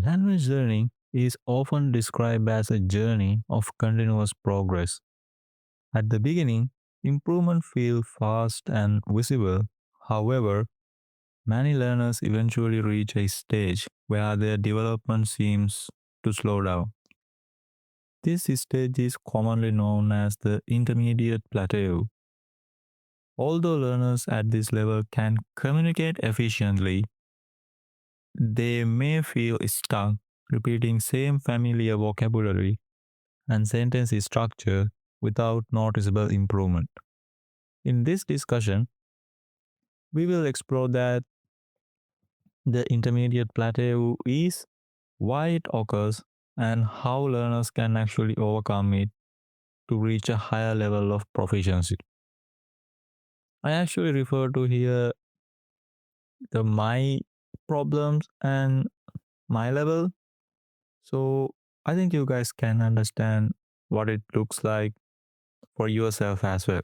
Language learning is often described as a journey of continuous progress. At the beginning, improvement feels fast and visible. However, many learners eventually reach a stage where their development seems to slow down. This stage is commonly known as the intermediate plateau. Although learners at this level can communicate efficiently, they may feel stuck repeating same familiar vocabulary and sentence structure without noticeable improvement. In this discussion, we will explore that the intermediate plateau is, why it occurs, and how learners can actually overcome it to reach a higher level of proficiency. I actually refer to here the my problems and my level. So I think you guys can understand what it looks like for yourself as well.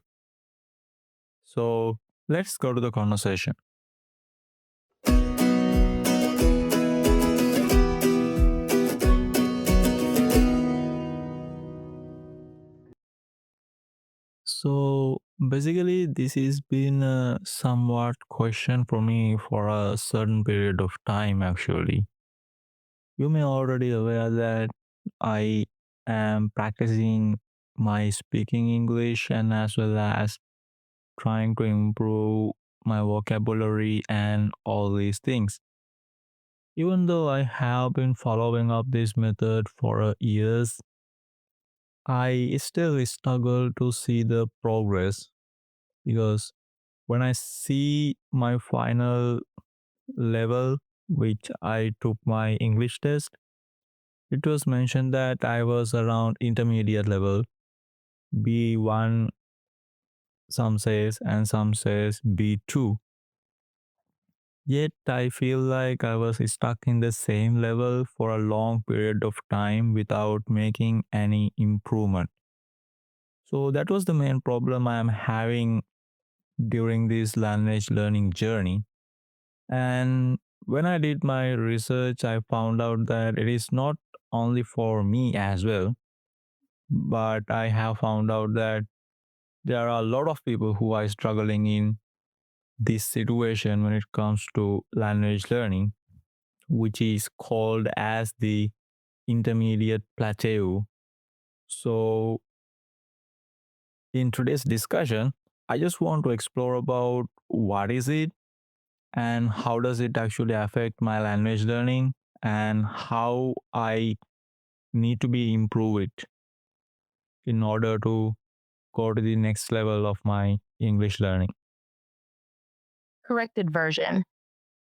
So let's go to the conversation. So basically, this has been a somewhat question for me for a certain period of time. Actually, you may already aware that I am practicing my speaking English and as well as trying to improve my vocabulary and all these things. Even though I have been following up this method for years, I still struggle to see the progress because when I see my final level, which I took my English test, it was mentioned that I was around intermediate level, B1, some says, and some says B2. Yet I feel like I was stuck in the same level for a long period of time without making any improvement. So that was the main problem I am having during this language learning journey. And when I did my research, I found out that it is not only for me as well, but I have found out that there are a lot of people who are struggling in this situation when it comes to language learning, which is called as the intermediate plateau. So, in today's discussion, I just want to explore about what is it and how does it actually affect my language learning and how I need to be improve it in order to go to the next level of my English learning. Corrected version.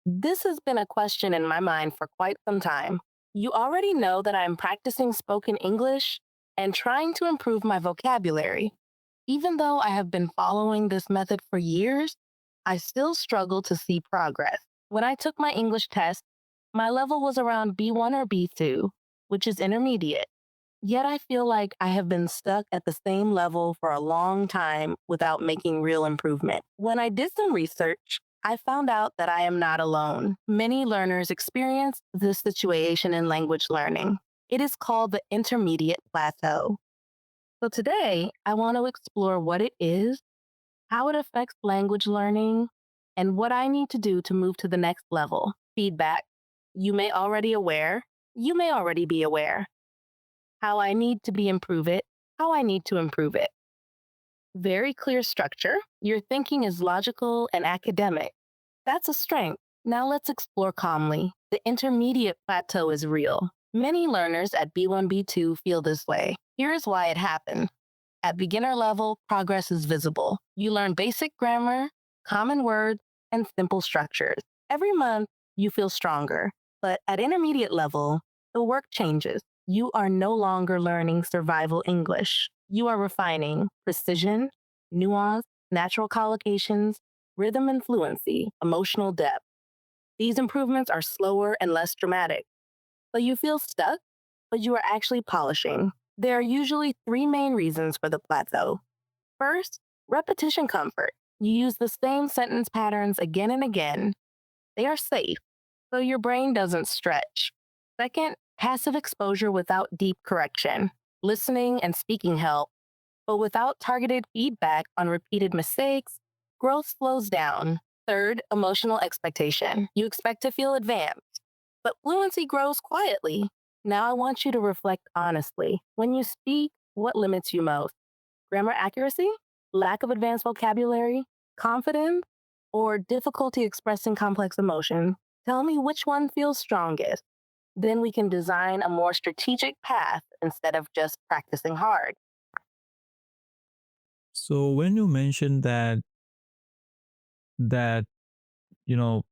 This has been a question in my mind for quite some time. You already know that I'm practicing spoken English and trying to improve my vocabulary. Even though I have been following this method for years, I still struggle to see progress. When I took my English test, my level was around B1 or B2, which is intermediate. Yet I feel like I have been stuck at the same level for a long time without making real improvement. When I did some research, I found out that I am not alone. Many learners experience this situation in language learning. It is called the intermediate plateau. So today, I want to explore what it is, how it affects language learning, and what I need to do to move to the next level. Feedback. You may already be aware how I need to be improve it, how I need to improve it. Very clear structure. Your thinking is logical and academic. That's a strength. Now let's explore calmly. The intermediate plateau is real. Many learners at B1, B2 feel this way. Here's why it happened. At beginner level, progress is visible. You learn basic grammar, common words, and simple structures. Every month, you feel stronger. But at intermediate level, the work changes. You are no longer learning survival English. You are refining precision, nuance, natural collocations, rhythm and fluency, emotional depth. These improvements are slower and less dramatic. So you feel stuck, but you are actually polishing. There are usually three main reasons for the plateau. First, repetition comfort. You use the same sentence patterns again and again. They are safe, so your brain doesn't stretch. Second, passive exposure without deep correction. Listening and speaking help, but without targeted feedback on repeated mistakes, growth slows down. Third, emotional expectation. You expect to feel advanced, but fluency grows quietly. Now I want you to reflect honestly. When you speak, what limits you most? Grammar accuracy, lack of advanced vocabulary, confidence, or difficulty expressing complex emotions? Tell me which one feels strongest. Then we can design a more strategic path instead of just practicing hard. So when you mentioned that you know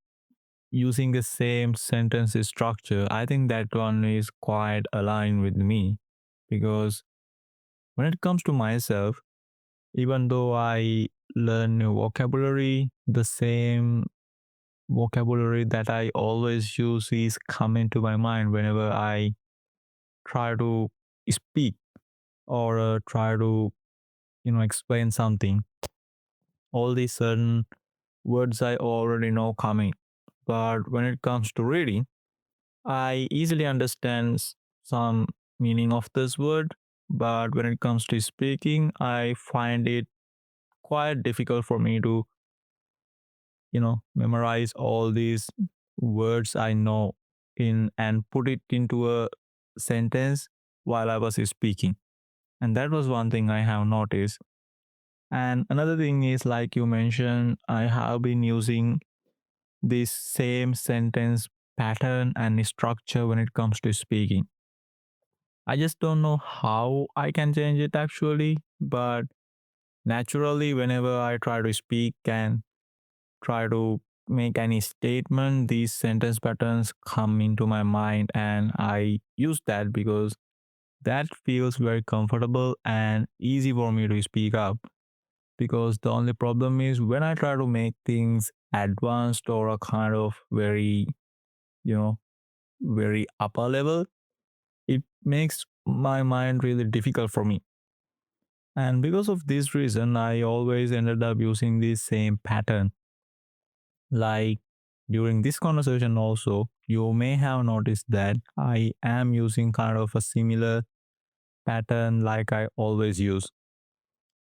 using the same sentence structure, I think that one is quite aligned with me because when it comes to myself, even though I learn new vocabulary, the same vocabulary that I always use is coming to my mind whenever I try to speak or try to explain something. All these certain words I already know coming, but when it comes to reading, I easily understand some meaning of this word, but when it comes to speaking, I find it quite difficult for me to, memorize all these words I know in and put it into a sentence while I was speaking. And that was one thing I have noticed. And another thing is, like you mentioned, I have been using this same sentence pattern and structure when it comes to speaking. I just don't know how I can change it actually, but naturally, whenever I try to speak and try to make any statement, these sentence patterns come into my mind, and I use that because that feels very comfortable and easy for me to speak up. Because the only problem is when I try to make things advanced or a kind of very, you know, very upper level, it makes my mind really difficult for me. And because of this reason, I always ended up using this same pattern. Like during this conversation, also, you may have noticed that I am using kind of a similar pattern like I always use.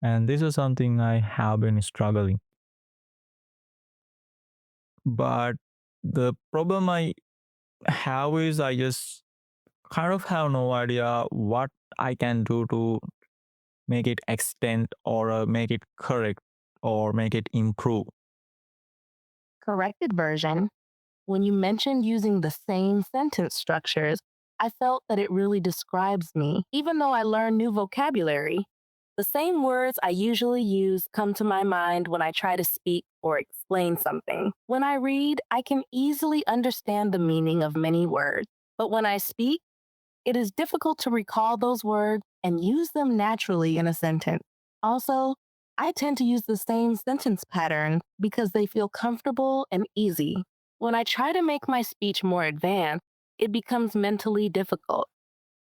And this is something I have been struggling. But the problem I have is I just kind of have no idea what I can do to make it extend or make it correct or make it improve. Corrected version. When you mentioned using the same sentence structures, I felt that it really describes me. Even though I learn new vocabulary, the same words I usually use come to my mind when I try to speak or explain something. When I read, I can easily understand the meaning of many words. But when I speak, it is difficult to recall those words and use them naturally in a sentence. Also, I tend to use the same sentence patterns because they feel comfortable and easy. When I try to make my speech more advanced, it becomes mentally difficult.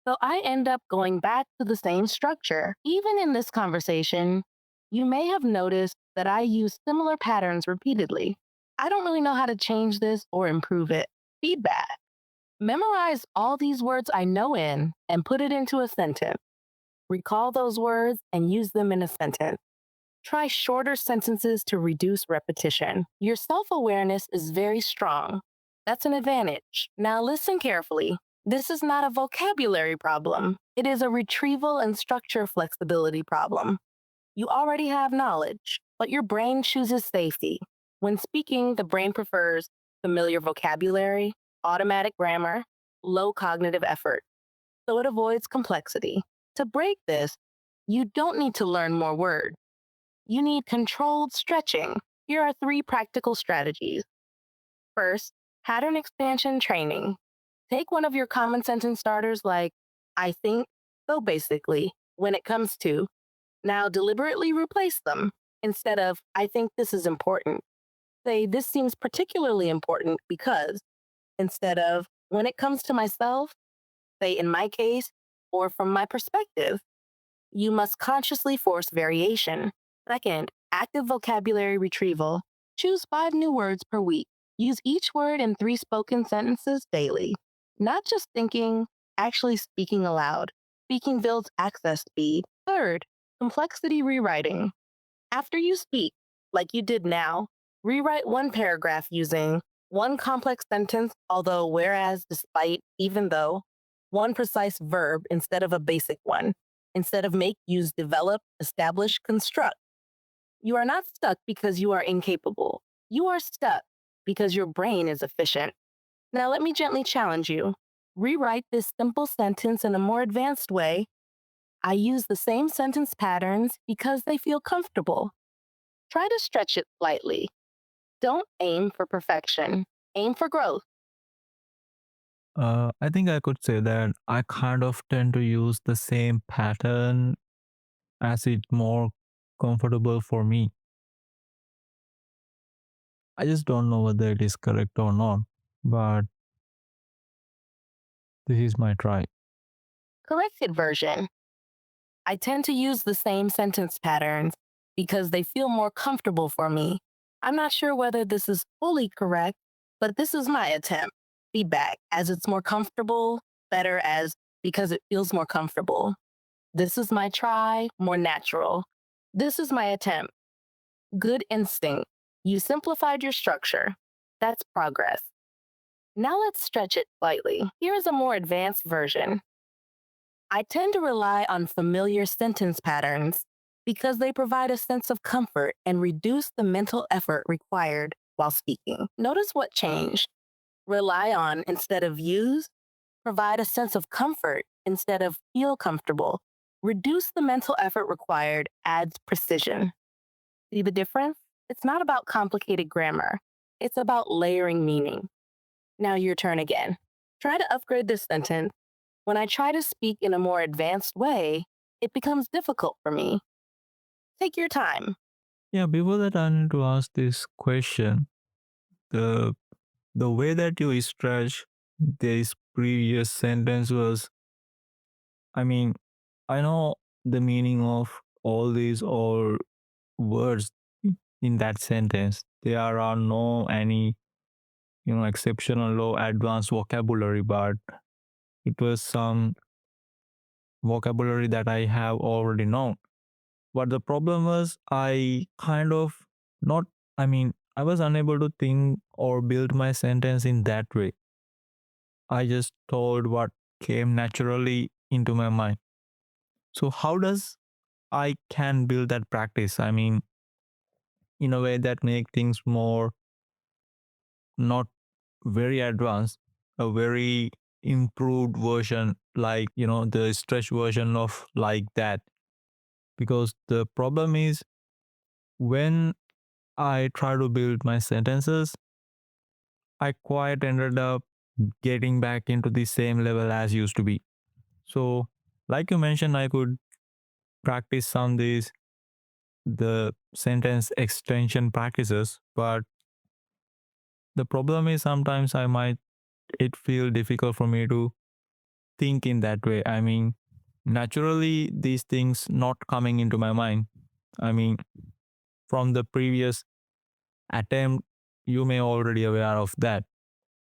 So I end up going back to the same structure. Even in this conversation, you may have noticed that I use similar patterns repeatedly. I don't really know how to change this or improve it. Feedback. Memorize all these words I know in and put it into a sentence. Recall those words and use them in a sentence. Try shorter sentences to reduce repetition. Your self awareness is very strong. That's an advantage. Now, listen carefully. This is not a vocabulary problem, it is a retrieval and structure flexibility problem. You already have knowledge, but your brain chooses safety. When speaking, the brain prefers familiar vocabulary, automatic grammar, low cognitive effort, so it avoids complexity. To break this, you don't need to learn more words. You need controlled stretching. Here are three practical strategies. First, pattern expansion training. Take one of your common sentence starters like, I think, so basically, when it comes to. Now deliberately replace them. Instead of, I think this is important, say, this seems particularly important because. Instead of, when it comes to myself, say, in my case, or from my perspective. You must consciously force variation. Second, active vocabulary retrieval. Choose 5 new words per week. Use each word in 3 spoken sentences daily. Not just thinking, actually speaking aloud. Speaking builds access speed. Third, complexity rewriting. After you speak, like you did now, rewrite one paragraph using one complex sentence, although, whereas, despite, even though, one precise verb instead of a basic one. Instead of make, use develop, establish, construct. You are not stuck because you are incapable. You are stuck because your brain is efficient. Now, let me gently challenge you. Rewrite this simple sentence in a more advanced way. I use the same sentence patterns because they feel comfortable. Try to stretch it slightly. Don't aim for perfection, aim for growth. I think I could say that I kind of tend to use the same pattern as it's more comfortable for me. I just don't know whether it is correct or not, but this is my try. Corrected version. I tend to use the same sentence patterns because they feel more comfortable for me. I'm not sure whether this is fully correct, but this is my attempt. Feedback as it's more comfortable, better as because it feels more comfortable. This is my try, more natural. This is my attempt. Good instinct. You simplified your structure. That's progress. Now let's stretch it slightly. Here is a more advanced version. I tend to rely on familiar sentence patterns because they provide a sense of comfort and reduce the mental effort required while speaking. Notice what changed. Rely on instead of use, provide a sense of comfort instead of feel comfortable. Reduce the mental effort required adds precision. See the difference? It's not about complicated grammar, it's about layering meaning. Now, your turn again. Try to upgrade this sentence. When I try to speak in a more advanced way, it becomes difficult for me. Take your time. Yeah, before that, I need to ask this question. The the way that you stretch this previous sentence was, I mean, I know the meaning of all these or words in that sentence. There are no any exceptional low advanced vocabulary, but it was some vocabulary that I have already known. But the problem was I kind of not, I mean, I was unable to think or build my sentence in that way. I just told what came naturally into my mind. So how does I can build that practice? I mean, in a way that make things more not very advanced, a very improved version, like the stretch version of like that. Because the problem is when I try to build my sentences, I quite ended up getting back into the same level as used to be. So, like you mentioned, I could practice some these the sentence extension practices, but the problem is sometimes I might it feel difficult for me to think in that way. I mean, naturally these things not coming into my mind. I mean, from the previous attempt, you may already aware of that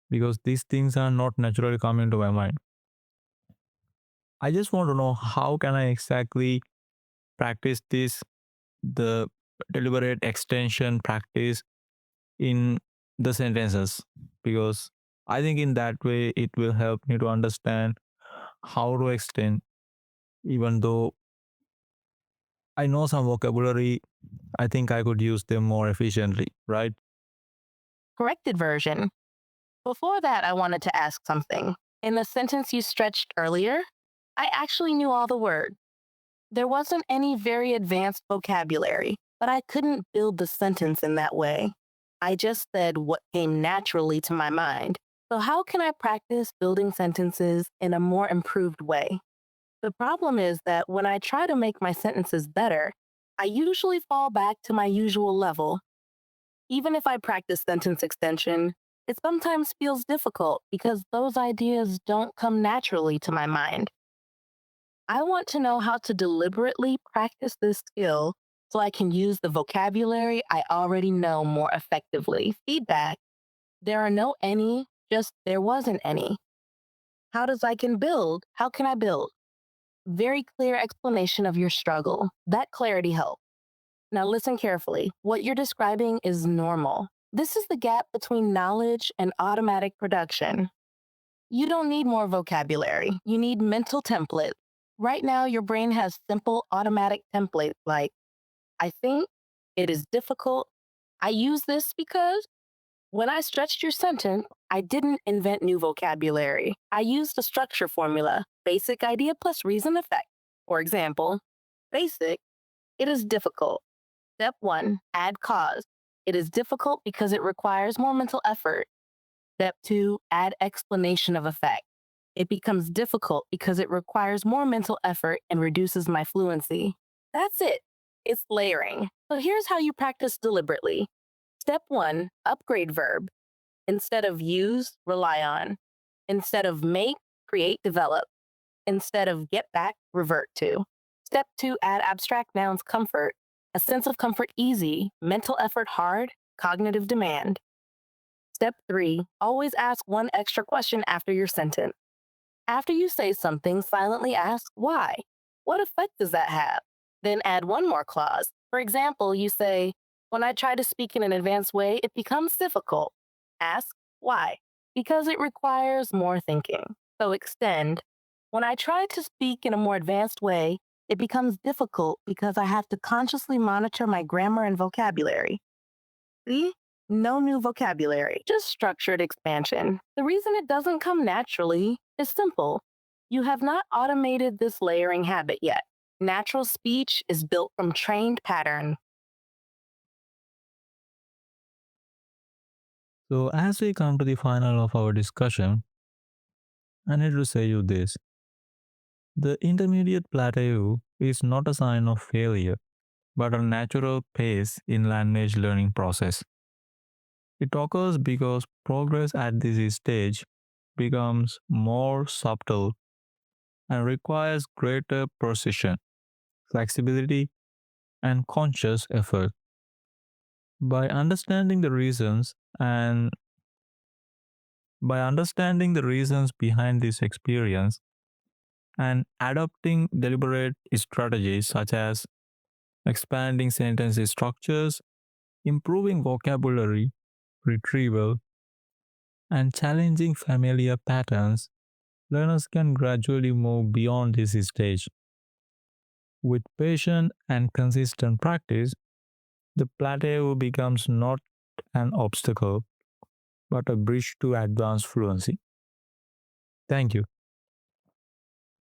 because these things are not naturally coming to my mind. I just want to know how can I exactly practice this the deliberate extension practice in the sentences because I think in that way it will help me to understand how to extend even though I know some vocabulary, I think I could use them more efficiently, right? Corrected version. Before that, I wanted to ask something. In the sentence you stretched earlier, I actually knew all the words. There wasn't any very advanced vocabulary, but I couldn't build the sentence in that way. I just said what came naturally to my mind. So, how can I practice building sentences in a more improved way? The problem is that when I try to make my sentences better, I usually fall back to my usual level. Even if I practice sentence extension, it sometimes feels difficult because those ideas don't come naturally to my mind. I want to know how to deliberately practice this skill so I can use the vocabulary I already know more effectively. Feedback. There are no any, just there wasn't any. How does I can build? How can I build? Very clear explanation of your struggle. That clarity helps. Now, listen carefully. What you're describing is normal. This is the gap between knowledge and automatic production. You don't need more vocabulary, you need mental templates. Right now, your brain has simple automatic templates like, I think, it is difficult. I use this because when I stretched your sentence, I didn't invent new vocabulary. I used a structure formula, basic idea plus reason effect. For example, basic, it is difficult. Step one, add cause. It is difficult because it requires more mental effort. Step two, add explanation of effect. It becomes difficult because it requires more mental effort and reduces my fluency. That's it. It's layering. So here's how you practice deliberately. Step one, upgrade verb. Instead of use, rely on. Instead of make, create, develop. Instead of get back, revert to. Step two, add abstract nouns comfort. A sense of comfort easy, mental effort hard, cognitive demand. Step three, always ask one extra question after your sentence. After you say something, silently ask why. What effect does that have? Then add one more clause. For example, you say, when I try to speak in an advanced way, it becomes difficult. Ask why. Because it requires more thinking. So extend. When I try to speak in a more advanced way, it becomes difficult because I have to consciously monitor my grammar and vocabulary. See? No new vocabulary, just structured expansion. The reason it doesn't come naturally is simple. You have not automated this layering habit yet. Natural speech is built from trained pattern. So, as we come to the final of our discussion, I need to say you this: the intermediate plateau is not a sign of failure, but a natural pace in language learning process. It occurs because progress at this stage becomes more subtle and requires greater precision, flexibility, and conscious effort. By understanding the reasons and by understanding the reasons behind this experience and adopting deliberate strategies such as expanding sentence structures, improving vocabulary retrieval, and challenging familiar patterns, learners can gradually move beyond this stage. With patient and consistent practice, the plateau becomes not an obstacle but a bridge to advanced fluency. Thank you.